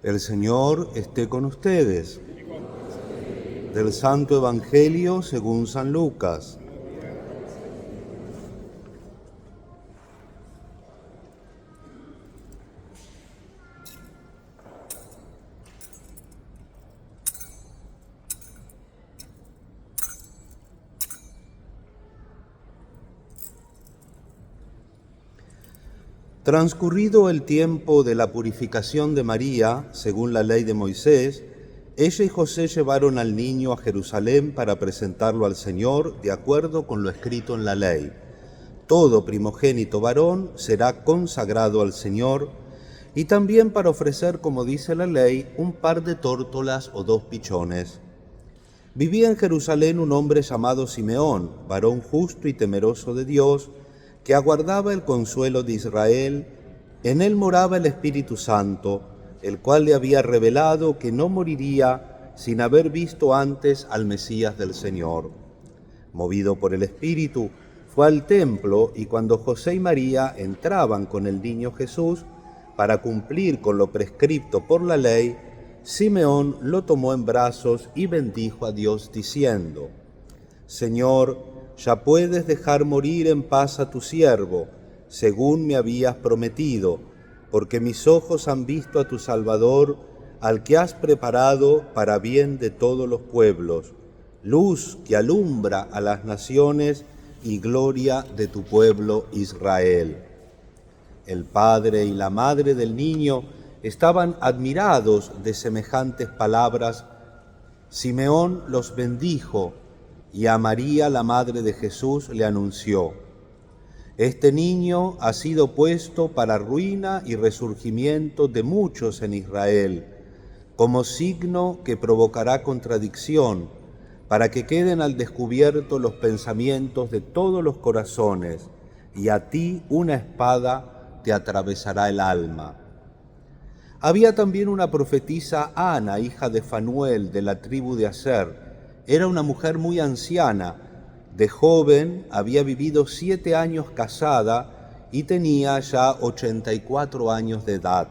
El Señor esté con ustedes. Del Santo Evangelio según San Lucas. Transcurrido el tiempo de la purificación de María, según la ley de Moisés, ella y José llevaron al niño a Jerusalén para presentarlo al Señor de acuerdo con lo escrito en la ley. Todo primogénito varón será consagrado al Señor, y también para ofrecer, como dice la ley, un par de tórtolas o 2 pichones. Vivía en Jerusalén un hombre llamado Simeón, varón justo y temeroso de Dios, que aguardaba el consuelo de Israel. En él moraba el Espíritu Santo, el cual le había revelado que no moriría sin haber visto antes al Mesías del Señor. Movido por el Espíritu, fue al templo, y cuando José y María entraban con el niño Jesús para cumplir con lo prescripto por la ley, Simeón lo tomó en brazos y bendijo a Dios diciendo: Señor, ya puedes dejar morir en paz a tu siervo, según me habías prometido, porque mis ojos han visto a tu Salvador, al que has preparado para bien de todos los pueblos, luz que alumbra a las naciones y gloria de tu pueblo Israel. El padre y la madre del niño estaban admirados de semejantes palabras. Simeón los bendijo, y a María, la madre de Jesús, le anunció: Este niño ha sido puesto para ruina y resurgimiento de muchos en Israel, como signo que provocará contradicción, para que queden al descubierto los pensamientos de todos los corazones, y a ti una espada te atravesará el alma. Había también una profetisa, Ana, hija de Fanuel, de la tribu de Aser. Era una mujer muy anciana. De joven había vivido 7 años casada y tenía ya 84 años de edad.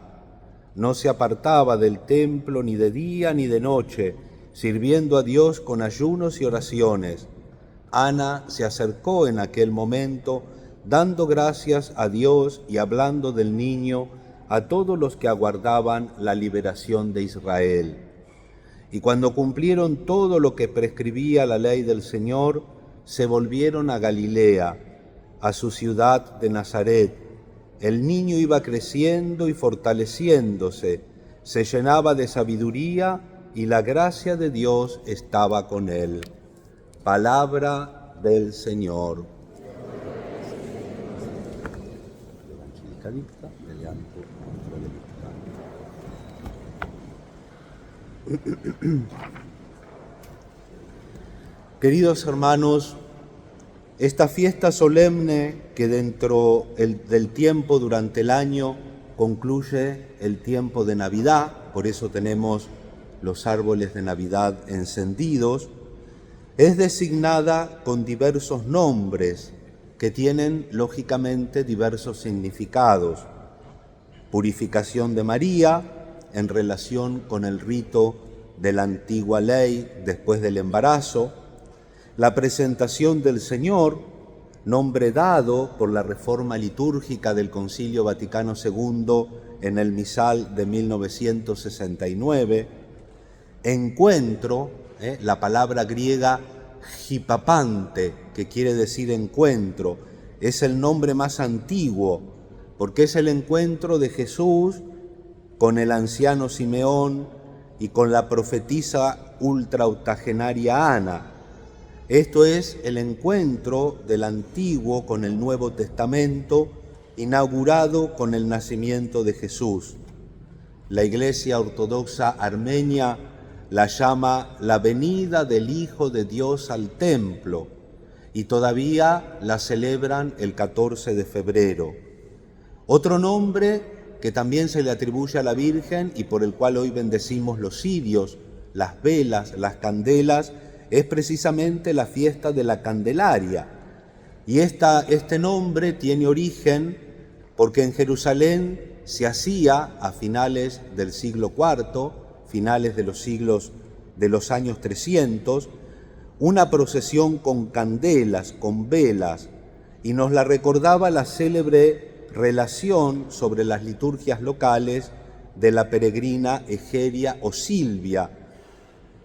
No se apartaba del templo ni de día ni de noche, sirviendo a Dios con ayunos y oraciones. Ana se acercó en aquel momento, dando gracias a Dios y hablando del niño a todos los que aguardaban la liberación de Israel. Y cuando cumplieron todo lo que prescribía la ley del Señor, se volvieron a Galilea, a su ciudad de Nazaret. El niño iba creciendo y fortaleciéndose, se llenaba de sabiduría y la gracia de Dios estaba con él. Palabra del Señor. Queridos hermanos, esta fiesta solemne que dentro del tiempo durante el año concluye el tiempo de Navidad, por eso tenemos los árboles de Navidad encendidos, es designada con diversos nombres que tienen lógicamente diversos significados. Purificación de María, en relación con el rito de la antigua ley después del embarazo. La presentación del Señor, nombre dado por la reforma litúrgica del Concilio Vaticano II en el misal de 1969. Encuentro, la palabra griega hipapante, que quiere decir encuentro, es el nombre más antiguo, porque es el encuentro de Jesús con el anciano Simeón y con la profetisa ultraoctogenaria Ana. Esto es el encuentro del Antiguo con el Nuevo Testamento, inaugurado con el nacimiento de Jesús. La Iglesia Ortodoxa Armenia la llama la venida del Hijo de Dios al templo, y todavía la celebran el 14 de febrero. Otro nombre que también se le atribuye a la Virgen y por el cual hoy bendecimos los cirios, las velas, las candelas, es precisamente la fiesta de la Candelaria. Y este nombre tiene origen porque en Jerusalén se hacía a finales del siglo IV, finales de los años 300, una procesión con candelas, con velas, y nos la recordaba la célebre relación sobre las liturgias locales de la peregrina Egeria o Silvia.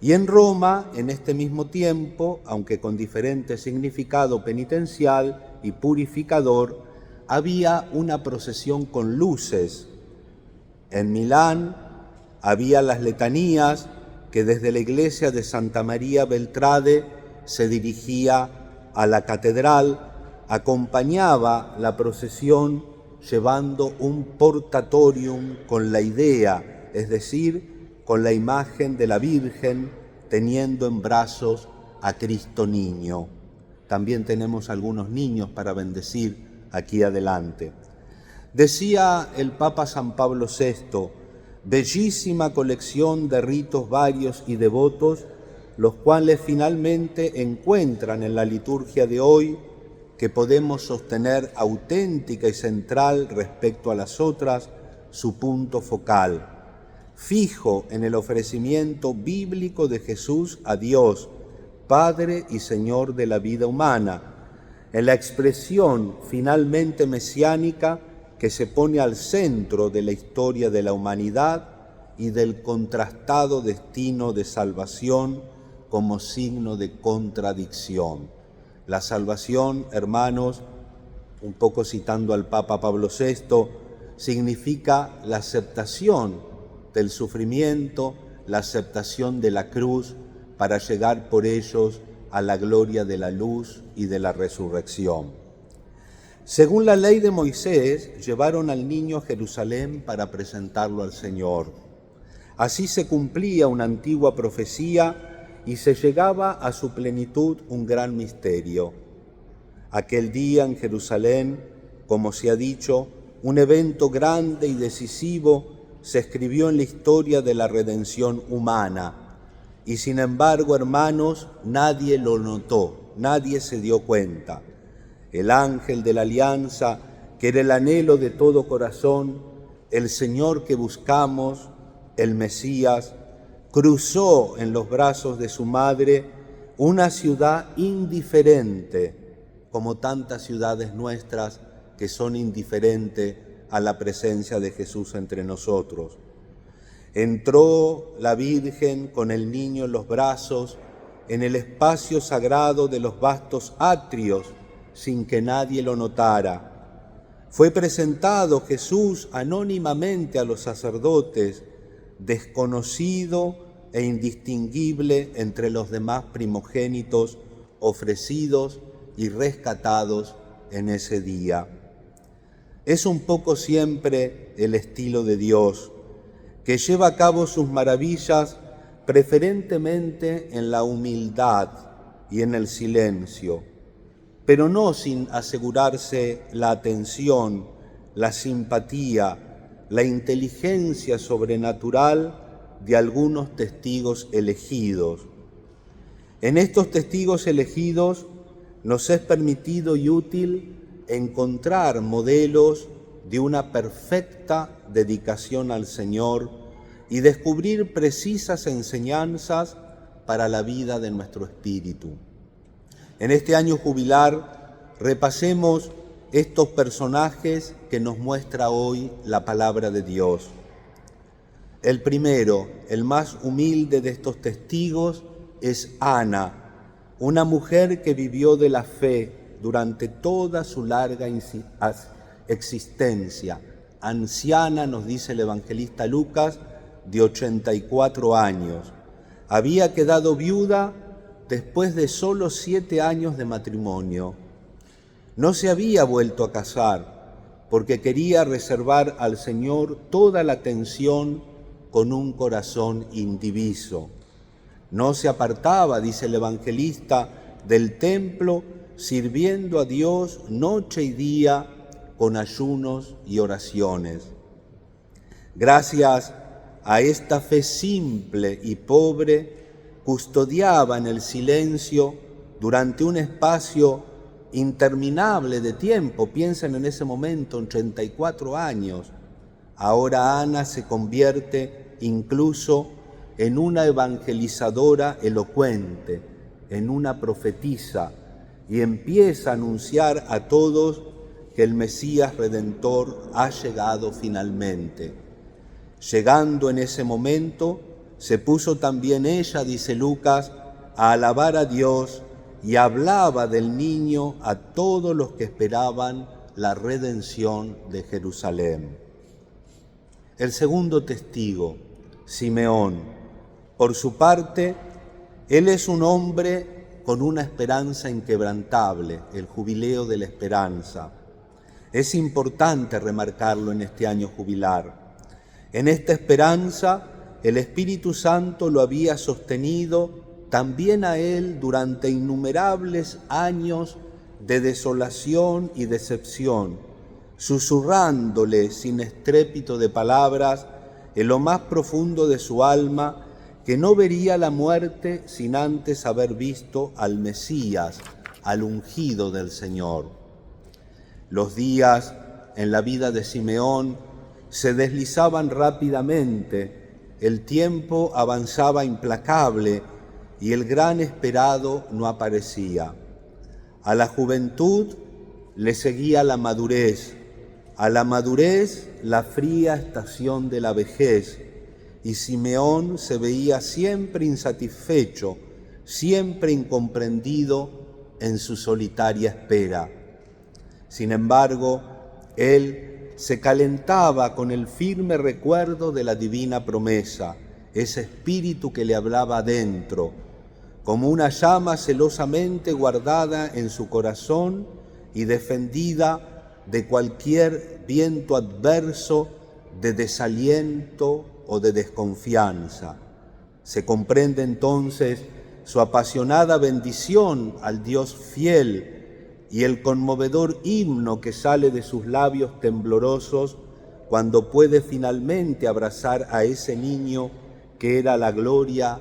Y en Roma, en este mismo tiempo, aunque con diferente significado penitencial y purificador, había una procesión con luces. En Milán había las letanías que desde la iglesia de Santa María Beltrade se dirigía a la catedral, acompañaba la procesión llevando un portatorium con la idea, es decir, con la imagen de la Virgen teniendo en brazos a Cristo niño. También tenemos algunos niños para bendecir aquí adelante. Decía el Papa San Pablo VI, bellísima colección de ritos varios y devotos, los cuales finalmente encuentran en la liturgia de hoy, que podemos sostener auténtica y central respecto a las otras, su punto focal, fijo en el ofrecimiento bíblico de Jesús a Dios, Padre y Señor de la vida humana, en la expresión finalmente mesiánica que se pone al centro de la historia de la humanidad y del contrastado destino de salvación como signo de contradicción. La salvación, hermanos, un poco citando al Papa Pablo VI, significa la aceptación del sufrimiento, la aceptación de la cruz para llegar por ellos a la gloria de la luz y de la resurrección. Según la ley de Moisés, llevaron al niño a Jerusalén para presentarlo al Señor. Así se cumplía una antigua profecía y se llegaba a su plenitud un gran misterio. Aquel día en Jerusalén, como se ha dicho, un evento grande y decisivo se escribió en la historia de la redención humana. Y sin embargo, hermanos, nadie lo notó, nadie se dio cuenta. El ángel de la alianza, que era el anhelo de todo corazón, el Señor que buscamos, el Mesías, cruzó en los brazos de su madre una ciudad indiferente, como tantas ciudades nuestras que son indiferentes a la presencia de Jesús entre nosotros. Entró la Virgen con el niño en los brazos en el espacio sagrado de los vastos atrios, sin que nadie lo notara. Fue presentado Jesús anónimamente a los sacerdotes, desconocido e indistinguible entre los demás primogénitos ofrecidos y rescatados en ese día. Es un poco siempre el estilo de Dios, que lleva a cabo sus maravillas preferentemente en la humildad y en el silencio, pero no sin asegurarse la atención, la simpatía, la inteligencia sobrenatural de algunos testigos elegidos. En estos testigos elegidos nos es permitido y útil encontrar modelos de una perfecta dedicación al Señor y descubrir precisas enseñanzas para la vida de nuestro espíritu. En este año jubilar repasemos estos personajes que nos muestra hoy la palabra de Dios. El primero, el más humilde de estos testigos, es Ana, una mujer que vivió de la fe durante toda su larga existencia. Anciana, nos dice el evangelista Lucas, de 84 años. Había quedado viuda después de solo 7 años de matrimonio. No se había vuelto a casar porque quería reservar al Señor toda la atención con un corazón indiviso. No se apartaba, dice el evangelista, del templo, sirviendo a Dios noche y día con ayunos y oraciones. Gracias a esta fe simple y pobre, custodiaba en el silencio durante un espacio interminable de tiempo. Piensen en ese momento, en 34 años, Ahora Ana se convierte incluso en una evangelizadora elocuente, en una profetisa, y empieza a anunciar a todos que el Mesías Redentor ha llegado finalmente. Llegando en ese momento, se puso también ella, dice Lucas, a alabar a Dios y hablaba del niño a todos los que esperaban la redención de Jerusalén. El segundo testigo, Simeón, por su parte, él es un hombre con una esperanza inquebrantable, el jubileo de la esperanza. Es importante remarcarlo en este año jubilar. En esta esperanza, el Espíritu Santo lo había sostenido también a él durante innumerables años de desolación y decepción, susurrándole sin estrépito de palabras en lo más profundo de su alma que no vería la muerte sin antes haber visto al Mesías, al ungido del Señor. Los días en la vida de Simeón se deslizaban rápidamente, el tiempo avanzaba implacable y el gran esperado no aparecía. A la juventud le seguía la madurez, a la madurez la fría estación de la vejez, y Simeón se veía siempre insatisfecho, siempre incomprendido en su solitaria espera. Sin embargo, él se calentaba con el firme recuerdo de la divina promesa, ese espíritu que le hablaba dentro, como una llama celosamente guardada en su corazón y defendida de cualquier viento adverso de desaliento o de desconfianza. Se comprende entonces su apasionada bendición al Dios fiel y el conmovedor himno que sale de sus labios temblorosos cuando puede finalmente abrazar a ese niño que era la gloria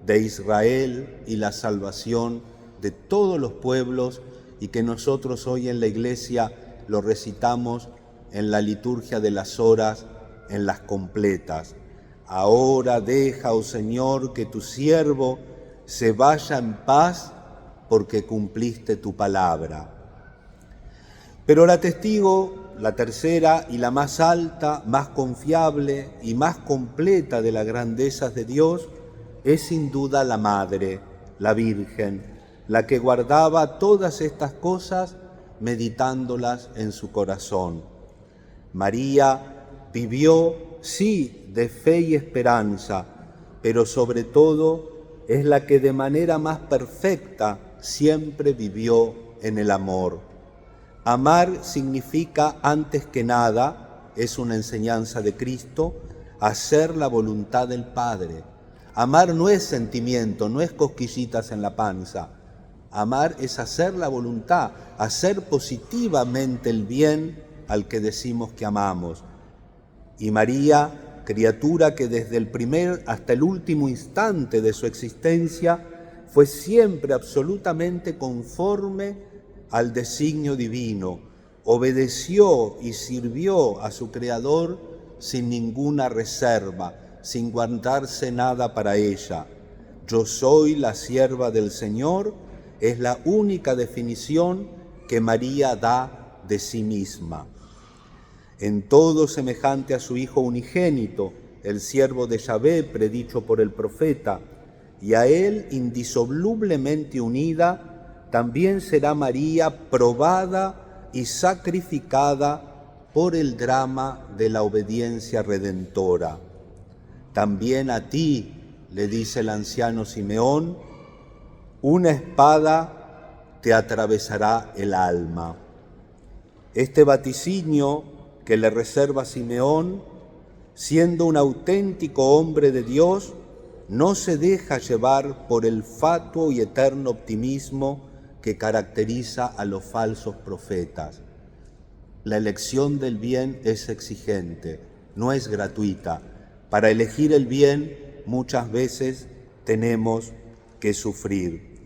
de Israel y la salvación de todos los pueblos, y que nosotros hoy en la Iglesia lo recitamos en la liturgia de las horas, en las completas. Ahora deja, oh Señor, que tu siervo se vaya en paz, porque cumpliste tu palabra. Pero la testigo, la tercera y la más alta, más confiable y más completa de las grandezas de Dios, es sin duda la Madre, la Virgen, la que guardaba todas estas cosas meditándolas en su corazón. María vivió, sí, de fe y esperanza, pero sobre todo es la que de manera más perfecta siempre vivió en el amor. Amar significa, antes que nada, es una enseñanza de Cristo, hacer la voluntad del Padre. Amar no es sentimiento, no es cosquillitas en la panza. Amar es hacer la voluntad, hacer positivamente el bien al que decimos que amamos. Y María, criatura que desde el primer hasta el último instante de su existencia fue siempre absolutamente conforme al designio divino, obedeció y sirvió a su Creador sin ninguna reserva, sin guardarse nada para ella. Yo soy la sierva del Señor, es la única definición que María da de sí misma. En todo semejante a su Hijo unigénito, el siervo de Yahvé predicho por el profeta, y a él indisolublemente unida, también será María probada y sacrificada por el drama de la obediencia redentora. También a ti, le dice el anciano Simeón, una espada te atravesará el alma. Este vaticinio que le reserva Simeón, siendo un auténtico hombre de Dios, no se deja llevar por el fatuo y eterno optimismo que caracteriza a los falsos profetas. La elección del bien es exigente, no es gratuita. Para elegir el bien muchas veces tenemos que sufrir.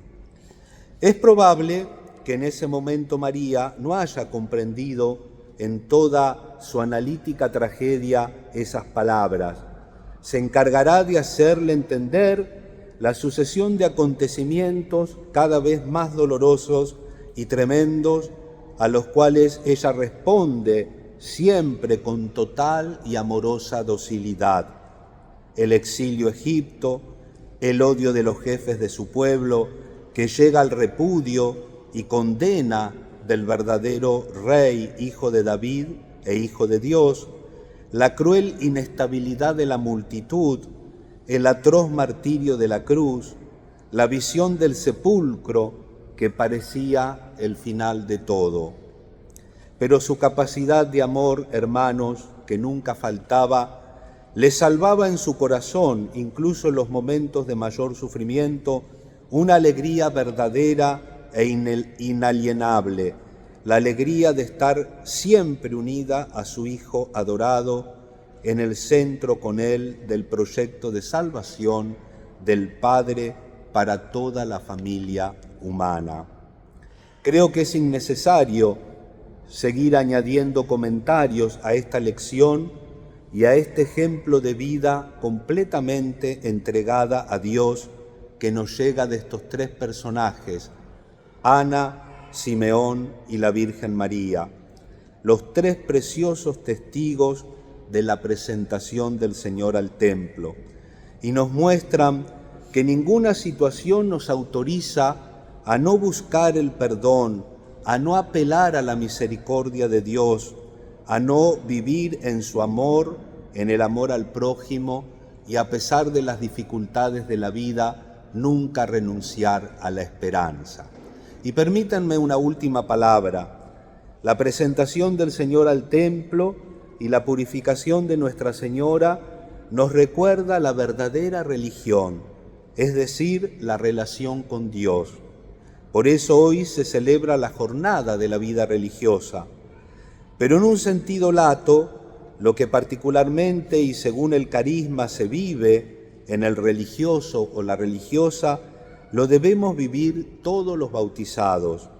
Es probable que en ese momento María no haya comprendido en toda su analítica tragedia esas palabras. Se encargará de hacerle entender la sucesión de acontecimientos cada vez más dolorosos y tremendos a los cuales ella responde siempre con total y amorosa docilidad. El exilio a Egipto, el odio de los jefes de su pueblo, que llega al repudio y condena del verdadero rey, hijo de David e hijo de Dios, la cruel inestabilidad de la multitud, el atroz martirio de la cruz, la visión del sepulcro que parecía el final de todo. Pero su capacidad de amor, hermanos, que nunca faltaba, le salvaba en su corazón, incluso en los momentos de mayor sufrimiento, una alegría verdadera e inalienable, la alegría de estar siempre unida a su Hijo adorado, en el centro con él del proyecto de salvación del Padre para toda la familia humana. Creo que es innecesario seguir añadiendo comentarios a esta lección y a este ejemplo de vida completamente entregada a Dios que nos llega de estos tres personajes, Ana, Simeón y la Virgen María, los tres preciosos testigos de la presentación del Señor al templo, y nos muestran que ninguna situación nos autoriza a no buscar el perdón, a no apelar a la misericordia de Dios, a no vivir en su amor, en el amor al prójimo, y a pesar de las dificultades de la vida, nunca renunciar a la esperanza. Y permítanme una última palabra. La presentación del Señor al templo y la purificación de Nuestra Señora nos recuerda la verdadera religión, es decir, la relación con Dios. Por eso hoy se celebra la jornada de la vida religiosa. Pero en un sentido lato, lo que particularmente y según el carisma se vive en el religioso o la religiosa, lo debemos vivir todos los bautizados.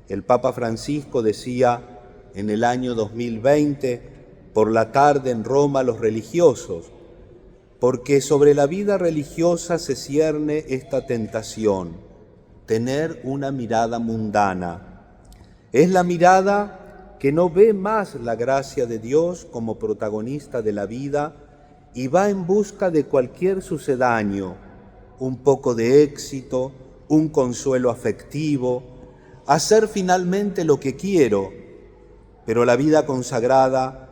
El Papa Francisco decía en el año 2020, por la tarde en Roma, los religiosos, porque sobre la vida religiosa se cierne esta tentación, tener una mirada mundana. Es la mirada que no ve más la gracia de Dios como protagonista de la vida y va en busca de cualquier sucedáneo, un poco de éxito, un consuelo afectivo, hacer finalmente lo que quiero. Pero la vida consagrada,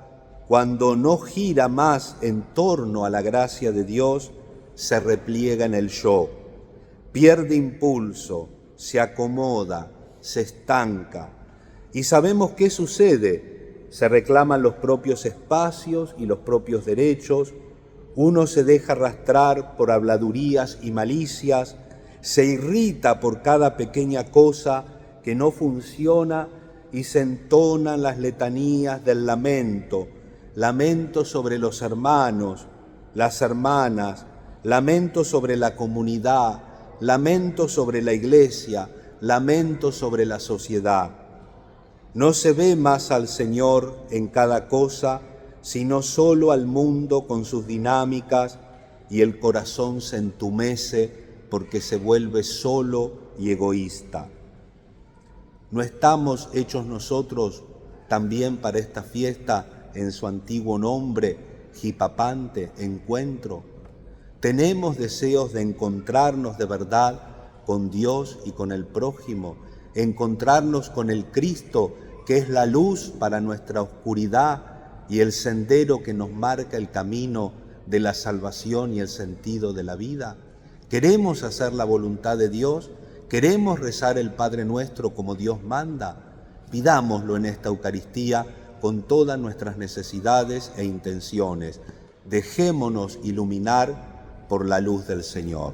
cuando no gira más en torno a la gracia de Dios, se repliega en el yo, pierde impulso, se acomoda, se estanca. Y sabemos qué sucede: se reclaman los propios espacios y los propios derechos, uno se deja arrastrar por habladurías y malicias, se irrita por cada pequeña cosa que no funciona y se entonan las letanías del lamento, lamento sobre los hermanos, las hermanas, lamento sobre la comunidad, lamento sobre la iglesia, lamento sobre la sociedad. No se ve más al Señor en cada cosa, sino solo al mundo con sus dinámicas, y el corazón se entumece porque se vuelve solo y egoísta. ¿No estamos hechos nosotros también para esta fiesta en su antiguo nombre, Jipapante, encuentro? ¿Tenemos deseos de encontrarnos de verdad con Dios y con el prójimo? Encontrarnos con el Cristo, que es la luz para nuestra oscuridad y el sendero que nos marca el camino de la salvación y el sentido de la vida. ¿Queremos hacer la voluntad de Dios? ¿Queremos rezar el Padre Nuestro como Dios manda? Pidámoslo en esta Eucaristía con todas nuestras necesidades e intenciones. Dejémonos iluminar por la luz del Señor.